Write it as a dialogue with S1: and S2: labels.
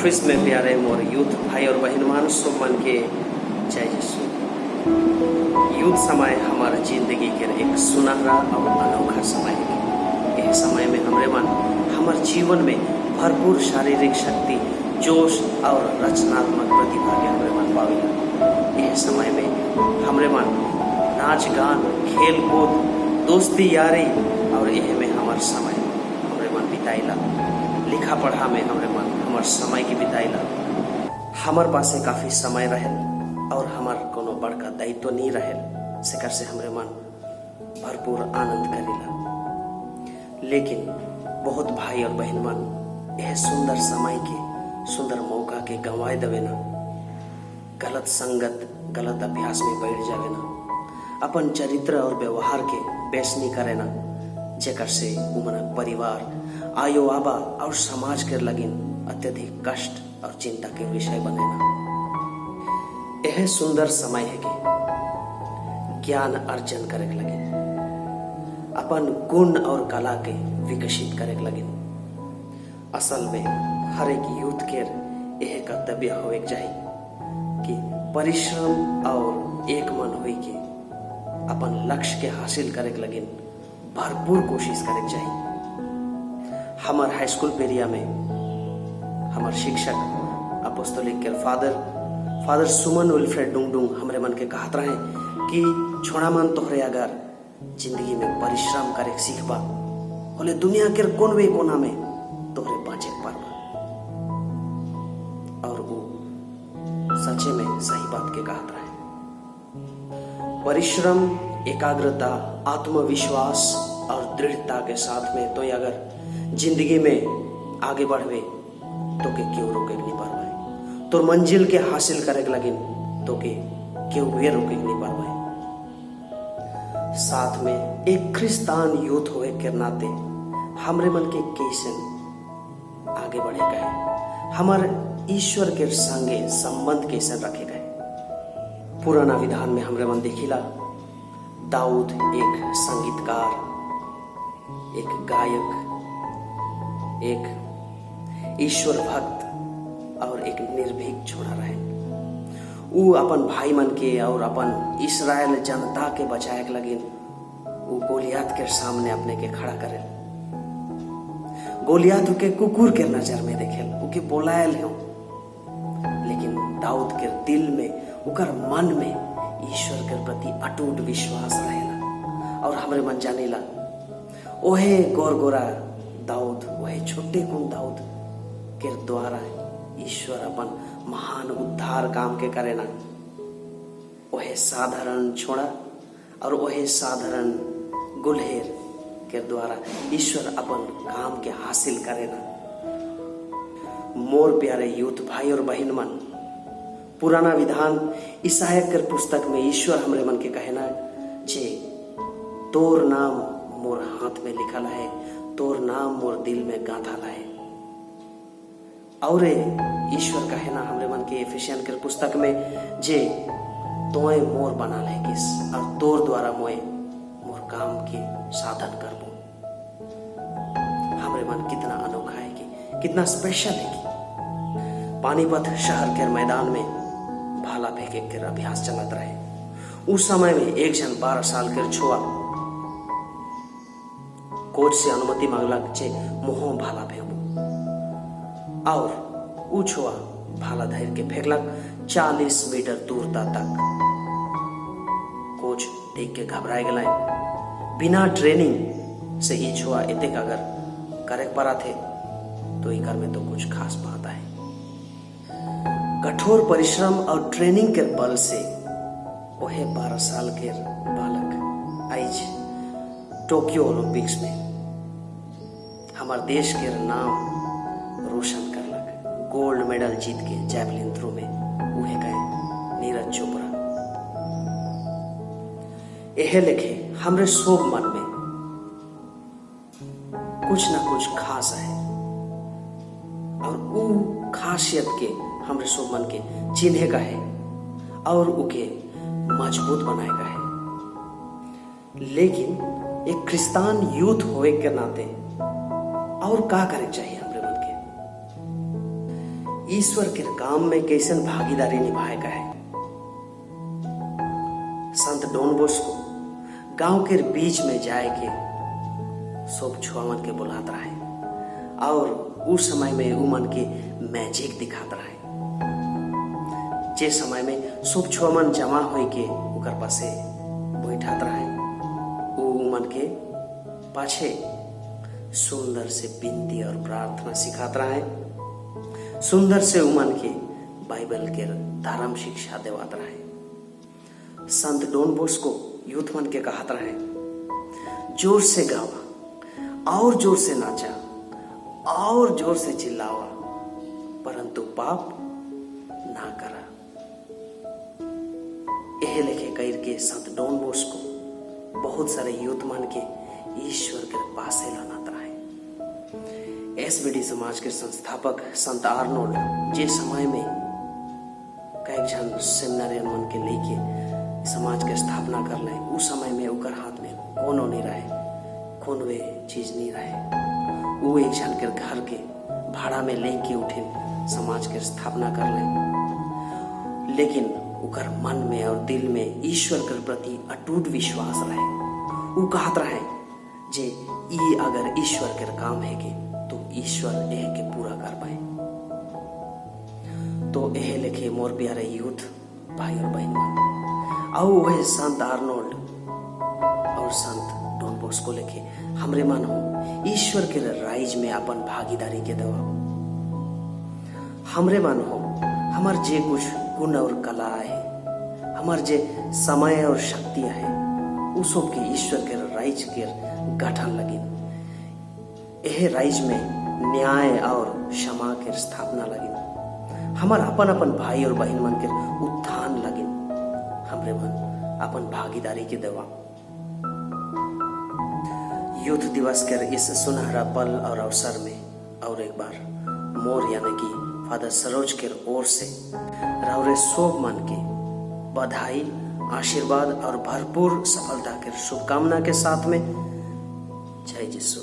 S1: ख्रिस्त में प्यारे मोर यूथ भाई और बहन मान सब मन के जय यीशु। यूथ समय हमारा जिंदगी के एक सुनहरा और अनोखा समय है। यह समय में हमरे मन हमारे जीवन में भरपूर शारीरिक शक्ति, जोश और रचनात्मक प्रतिभा के हमरे मन पावेला। यह समय में हमरे मन नाच गान, खेल कूद, दोस्ती यारी और यह में हमार समय हमरे मन बिताइला। लिखा पढ़ा में हमरे मन हमार समय की बिताइला। हमार पासे काफी समय रहेल और हमार कोनो बड़का दायित्व नहीं रहेल, सेकर से हमरे मन भरपूर आनंद करेला। लेकिन बहुत भाई और बहन मन यह सुंदर समय के, सुंदर मौका के गंवाए देवे ना। गलत संगत, गलत अभ्यास में बैठ जावे ना। अपन चरित्र और व्यवहार के बेस नहीं करे ना, जेकर से उमन परिवार, आयो आबा और समाज के लगिन अत्यधिक कष्ट और चिंता के विषय बनेना। यह सुंदर समय है कि ज्ञान अर्जन करे लगिन, अपन गुण और कला के विकसित करे लगिन। असल में हर एक यूथ के यह कर्तव्य होवे चाहिए कि परिश्रम और एक मन होई के अपन लक्ष्य के हासिल करे लगिन भरपूर कोशिश करे चाहिए। हमार हाई स्कूल पेरिया में हमार शिक्षक अपोस्तलिक के फादर सुमन विल्फ्रेड डुंगडुंग हमरे मन के कहत रहे कि छोड़ा मन तोहरे अगर जिंदगी में परिश्रम करे सीखबा बोले दुनिया के कोनवे कोना में तोहरे बाँचे पारबा। और वो सचे में सही बात के कहत रहे। परिश्रम, एकाग्रता, आत्मविश्वास और दृढ़ता के साथ में तो अगर जिंदगी में आगे बढ़वे तो के क्यों रोके नहीं पारवाए। तो मंजिल के हासिल करे लगिन तो के क्यों वे रोके नहीं पारवाए। साथ में एक क्रिस्तान यूथ होए के नाते हमरे मन के कैसे आगे बढ़े गए, हमारे ईश्वर के संगे संबंध कैसे रखे गए। पुराना विधान में हमरे मन देखिला दाऊद एक संगीतकार, एक गायक, एक ईश्वर भक्त और एक निर्भीक छोड़ा रहे। ऊ अपन भाई मन के और अपन इस्राएल जनता के बचाए के लगिन ऊ गोलियात के सामने अपने के खड़ा करे। गोलियात के कुकुर के नजर में देखेल, उके बोलायल हो, लेकिन दाऊद के दिल में, उकर मन में ईश्वर के प्रति अटूट विश्वास रहेला। और हमरे मन जानेला ओहे गोरगोरा दाऊद, वही छोटे कुन दाऊद के द्वारा ईश्वर अपन महान उद्धार काम के करेना। वही साधारण छोड़ा और वही साधारण गुलहेर के द्वारा ईश्वर अपन काम के हासिल करेना। मोर प्यारे यूथ भाई और बहन मन, पुराना विधान ईसाया के पुस्तक में ईश्वर हमरे मन के कहना जे तोर नाम मोर हाथ में लिखल है, तोर नाम मोर दिल में गांथल है। और ईश्वर कहना हमरे मन के एफिसियन के पुस्तक में जे तोय मोर बना ले किस और तोर द्वारा मोय मोर काम के साधन करबो। हमरे मन कितना अनोखा है कि कितना स्पेशल है कि पानीपत शहर के मैदान में भाला फेंके के अभ्यास चलत रहे। उस समय में एक जन 12 साल के छुआ कोच से अनुमति मांगलक जे मुँह भाला फेंकू और ऊ छुआ भाला धैर के फेंकलक 40 मीटर दूर तक। कोच देख के घबराए गए। बिना ट्रेनिंग से ही छुआ इतने अगर करे पड़ा थे तो इकर में तो कुछ खास बात है। कठोर परिश्रम और ट्रेनिंग के बल से वह 12 साल के बालक आज टोक्यो ओलंपिक्स में हमारे देश के नाम रोशन करलक। गोल्ड मेडल जीत के जैवलिन थ्रो में उहे गए नीरज चोपड़ा। यह लेखे हमरे सोब मन में कुछ ना कुछ खास है और ऊ खासियत के हमरे सोब मन के चिन्हे का है और उके मजबूत बनाएगा है। लेकिन एक क्रिस्तान यूथ होए के नाते और का करे चाहिए हमरे मन के ईश्वर के काम में कैसन भागीदारी निभाए का है। संत डॉन बॉस्को गांव के बीच में जाए के सब छुआमन के बुलात रहे और उस समय में उमन के मैजिक दिखात रहे। जे समय में सब छुआमन जमा होई के उकर पासे बैठात रहे, वो उमन के पाछे सुंदर से बिनती और प्रार्थना सिखात रहे, सुंदर से उमन के बाइबल के धर्म शिक्षा देवात रहे। संत डॉन बॉस्को यूथ मन के कहत रहे, जोर से गावा और जोर से नाचा और जोर से चिल्लावा, परंतु पाप ना करा। यह लिखे कर के संत डॉन बॉस्को बहुत सारे यूथ मन के ईश्वर के पास लाना रहे। एसबीडी समाज के संस्थापक संत आर्नोल्ड जे समय में कई जन सेमिनारियन मन के लेके समाज के स्थापना कर ले, उस समय में उकर हाथ में कोनो नहीं रहे, कौन वे चीज नहीं रहे। वो एक जन के घर के भाड़ा में लेके उठे समाज के स्थापना कर ले, लेकिन उकर मन में और दिल में ईश्वर के प्रति अटूट विश्वास रहे। वो कहत रहे जे ई अगर ईश्वर के काम है के तो ईश्वर एह के पूरा कर पाए। तो एह लिखे मोर प्यारे यूथ भाई और बहन, आओ वह संत आर्नोल्ड और संत डॉन बॉस्को लिखे हमरे मन हो ईश्वर के राइज में अपन भागीदारी के दवा। हमरे मन हो हमार जे कुछ गुण और कला है, हमार जे समय और शक्ति है, उस सब के ईश्वर के राइज के गठन लगिन। यह राइज में न्याय और क्षमा के स्थापना लगिन। हमार अपन अपन भाई और बहन मन के उत्थान लगिन। हमरे मन अपन भागीदारी के देवा। यूथ दिवस के इस सुनहरा पल और अवसर में और एक बार मोर यानी कि फादर सरोज के ओर से रावरे सोब मन के बधाई, आशीर्वाद और भरपूर सफलता के शुभकामना के साथ में जय यीशु।